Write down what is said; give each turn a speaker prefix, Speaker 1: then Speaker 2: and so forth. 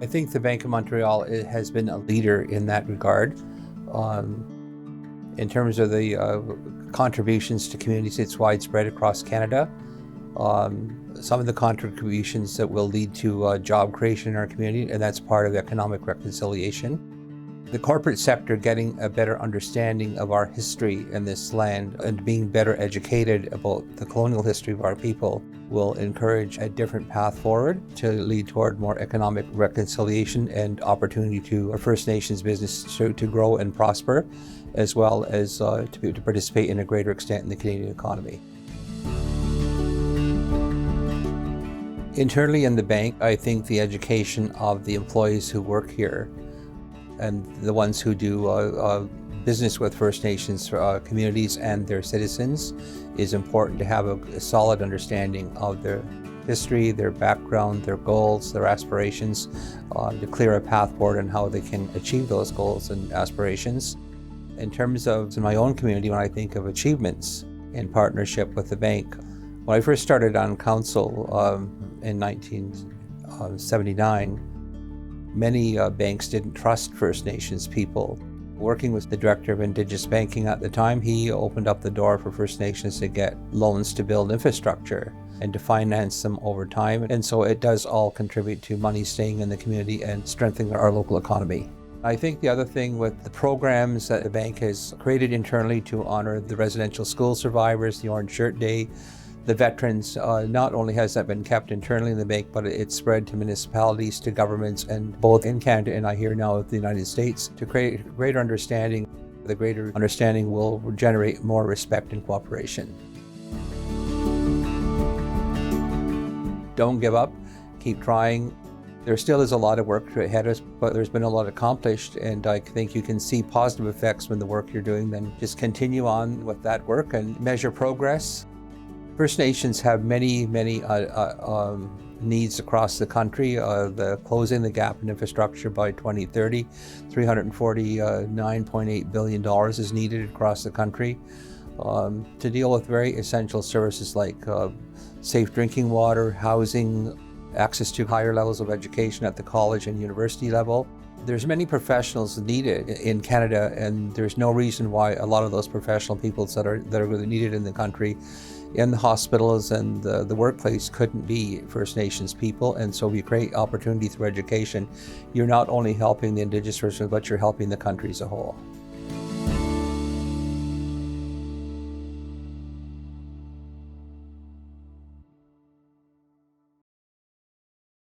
Speaker 1: I think the Bank of Montreal has been a leader in that regard. In terms of the contributions to communities, it's widespread across Canada. Some of the contributions that will lead to job creation in our community, and that's part of economic reconciliation. The corporate sector getting a better understanding of our history in this land and being better educated about the colonial history of our people will encourage a different path forward to lead toward more economic reconciliation and opportunity to our First Nations business to grow and prosper, as well as to participate in a greater extent in the Canadian economy. Internally in the bank, I think the education of the employees who work here and the ones who do business with First Nations communities and their citizens is important to have a solid understanding of their history, their background, their goals, their aspirations, to clear a path forward and how they can achieve those goals and aspirations. In terms of my own community, when I think of achievements in partnership with the bank, when I first started on council in 1979, many banks didn't trust First Nations people. Working with the director of Indigenous Banking at the time, he opened up the door for First Nations to get loans to build infrastructure and to finance them over time. And so it does all contribute to money staying in the community and strengthening our local economy. I think the other thing with the programs that the bank has created internally to honor the residential school survivors, the Orange Shirt Day, the veterans, not only has that been kept internally in the bank, but it's spread to municipalities, to governments, and both in Canada and I hear now of the United States, to create greater understanding. The greater understanding will generate more respect and cooperation. Don't give up, keep trying. There still is a lot of work ahead of us, but there's been a lot accomplished, and I think you can see positive effects when the work you're doing. Then just continue on with that work and measure progress. First Nations have many needs across the country. The closing the gap in infrastructure by 2030, $349.8 billion is needed across the country to deal with very essential services like safe drinking water, housing, access to higher levels of education at the college and university level. There's many professionals needed in Canada, and there's no reason why a lot of those professional people that are really needed in the country, in the hospitals and the workplace, couldn't be First Nations people. And so we create opportunity through education. You're not only helping the Indigenous persons, but you're helping the country as a whole.